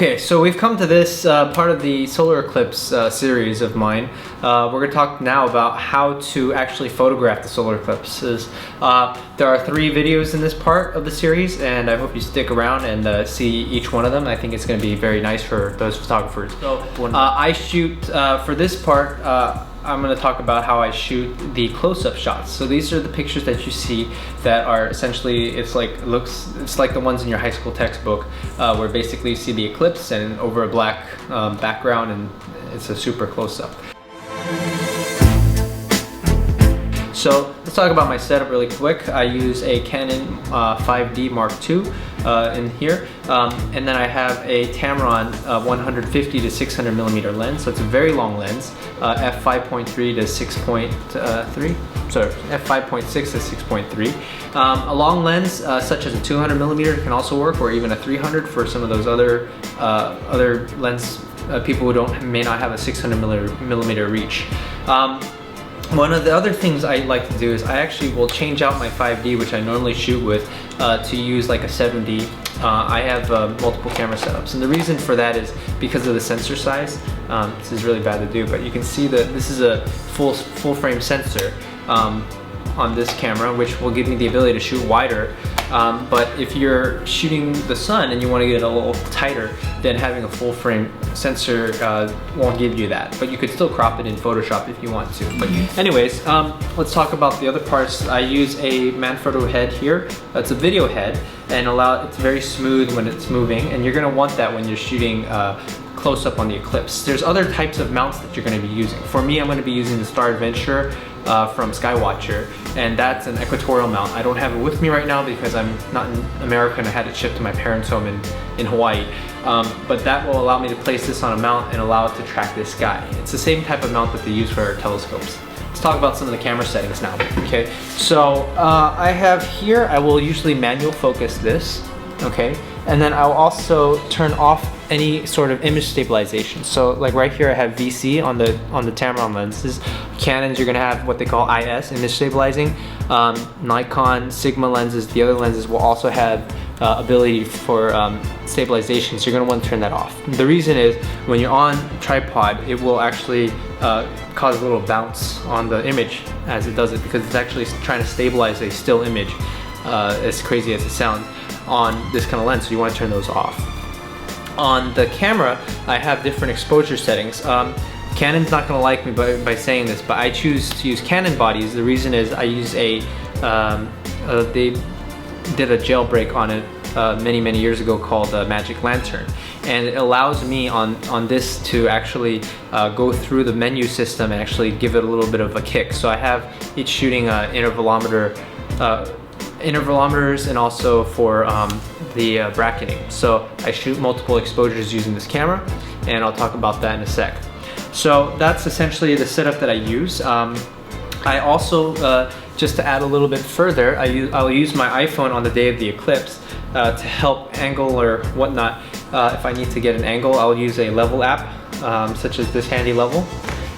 Okay, so we've come to this part of the solar eclipse series of mine. We're going to talk now about how to actually photograph the solar eclipses. There are 3 videos in this part of the series, and I hope you stick around and see each one of them. I think it's going to be very nice for those photographers. So I shoot, for this part, I'm going to talk about how I shoot the close-up shots. So these are the pictures that you see that are essentially, it's like the ones in your high school textbook, where basically you see the eclipse and over a black background, and it's a super close-up. So let's talk about my setup really quick. I use a Canon 5D Mark II in here, and then I have a Tamron 150 to 600 millimeter lens. So it's a very long lens, f5.3 to 6.3. Sorry, f5.6 to 6.3. A long lens such as a 200 millimeter can also work, or even a 300 for some of those other lens people who may not have a 600 millimeter reach. One of the other things I like to do is I actually will change out my 5D, which I normally shoot with, to use like a 7D. I have multiple camera setups, and the reason for that is because of the sensor size. This is really bad to do, but you can see that this is a full frame sensor on this camera, which will give me the ability to shoot wider. But if you're shooting the sun and you want to get it a little tighter, then having a full frame sensor won't give you that. But you could still crop it in Photoshop if you want to. But anyways, let's talk about the other parts. I use a Manfrotto head here. It's a video head, and it's very smooth when it's moving, and you're going to want that when you're shooting close up on the eclipse. There's other types of mounts that you're going to be using. For me, I'm going to be using the Star Adventure from Skywatcher, and that's an equatorial mount. I don't have it with me right now because I'm not in America and I had it shipped to my parents' home in Hawaii. But that will allow me to place this on a mount and allow it to track the sky. It's the same type of mount that they use for our telescopes. Let's talk about some of the camera settings now. Okay, so I have here, I will usually manual focus this, okay, and then I'll also turn off any sort of image stabilization. So like right here I have VC on the Tamron lenses. Canons, you're gonna have what they call IS, image stabilizing. Nikon, Sigma lenses, the other lenses will also have ability for stabilization, so you're gonna want to turn that off. The reason is when you're on tripod, it will actually cause a little bounce on the image as it does it, because it's actually trying to stabilize a still image, as crazy as it sounds, on this kind of lens, so you want to turn those off. On the camera, I have different exposure settings. Canon's not going to like me by saying this, but I choose to use Canon bodies. The reason is I use they did a jailbreak on it many years ago called Magic Lantern, and it allows me on this to actually go through the menu system and actually give it a little bit of a kick. So I have each shooting intervalometers and also for the bracketing. So I shoot multiple exposures using this camera, and I'll talk about that in a sec. So that's essentially the setup that I use. I also, just to add a little bit further, I'll use my iPhone on the day of the eclipse to help angle or whatnot. If I need to get an angle, I'll use a level app, such as this handy level.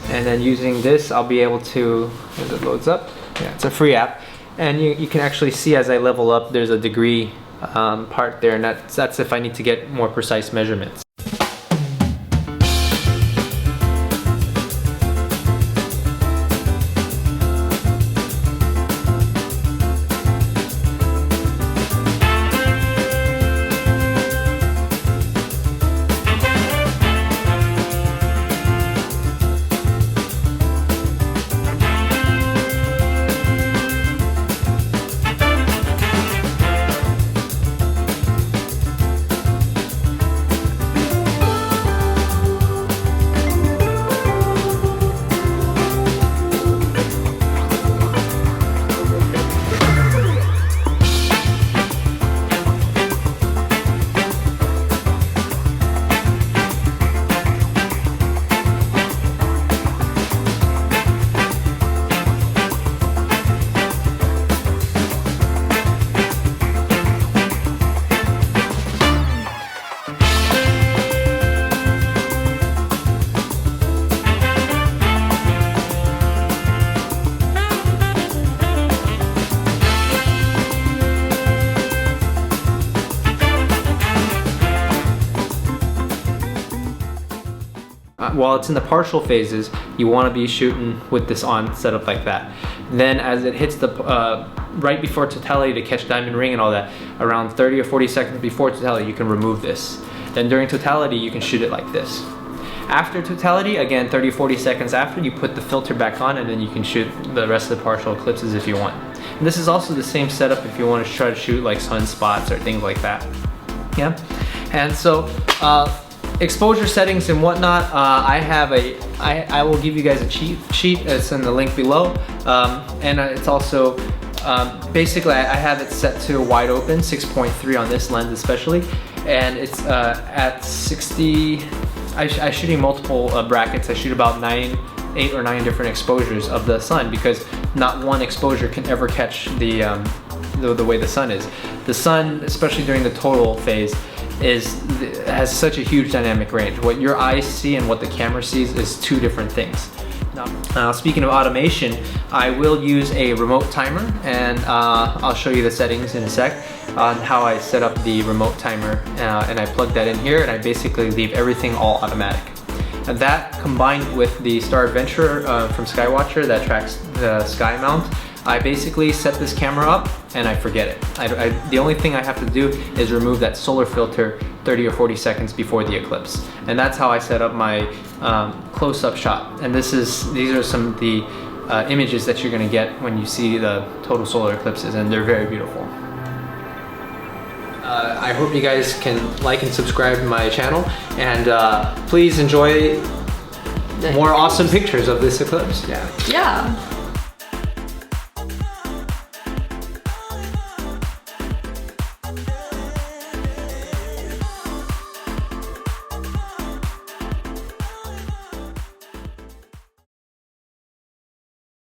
And then using this, I'll be able to, as it loads up, yeah, it's a free app. And you can actually see as I level up, there's a degree part there, and that's if I need to get more precise measurements. while it's in the partial phases, you want to be shooting with this on set up like that. Then as it hits the right before totality to catch diamond ring and all that, around 30 or 40 seconds before totality, you can remove this. Then during totality, you can shoot it like this. After totality, again 30 or 40 seconds after, you put the filter back on, and then you can shoot the rest of the partial eclipses if you want. And this is also the same setup if you want to try to shoot like sunspots or things like that. Yeah, and so exposure settings and whatnot, I will give you guys a cheat sheet. It's in the link below, and it's also basically I have it set to wide open 6.3 on this lens especially, and it's at 60. I'm shooting multiple brackets. I shoot about 8 or 9 different exposures of the sun, because not one exposure can ever catch the way the sun is. The sun, especially during the total phase, has such a huge dynamic range. What your eyes see and what the camera sees is two different things. Now, speaking of automation, I will use a remote timer, and I'll show you the settings in a sec on how I set up the remote timer, and I plug that in here, and I basically leave everything all automatic. And that, combined with the Star Adventurer from Skywatcher that tracks the sky mount, I basically set this camera up and I forget it. The only thing I have to do is remove that solar filter 30 or 40 seconds before the eclipse. And that's how I set up my close-up shot. And these are some of the images that you're gonna get when you see the total solar eclipses, and they're very beautiful. I hope you guys can like and subscribe to my channel, and please enjoy more awesome pictures of this eclipse. Yeah.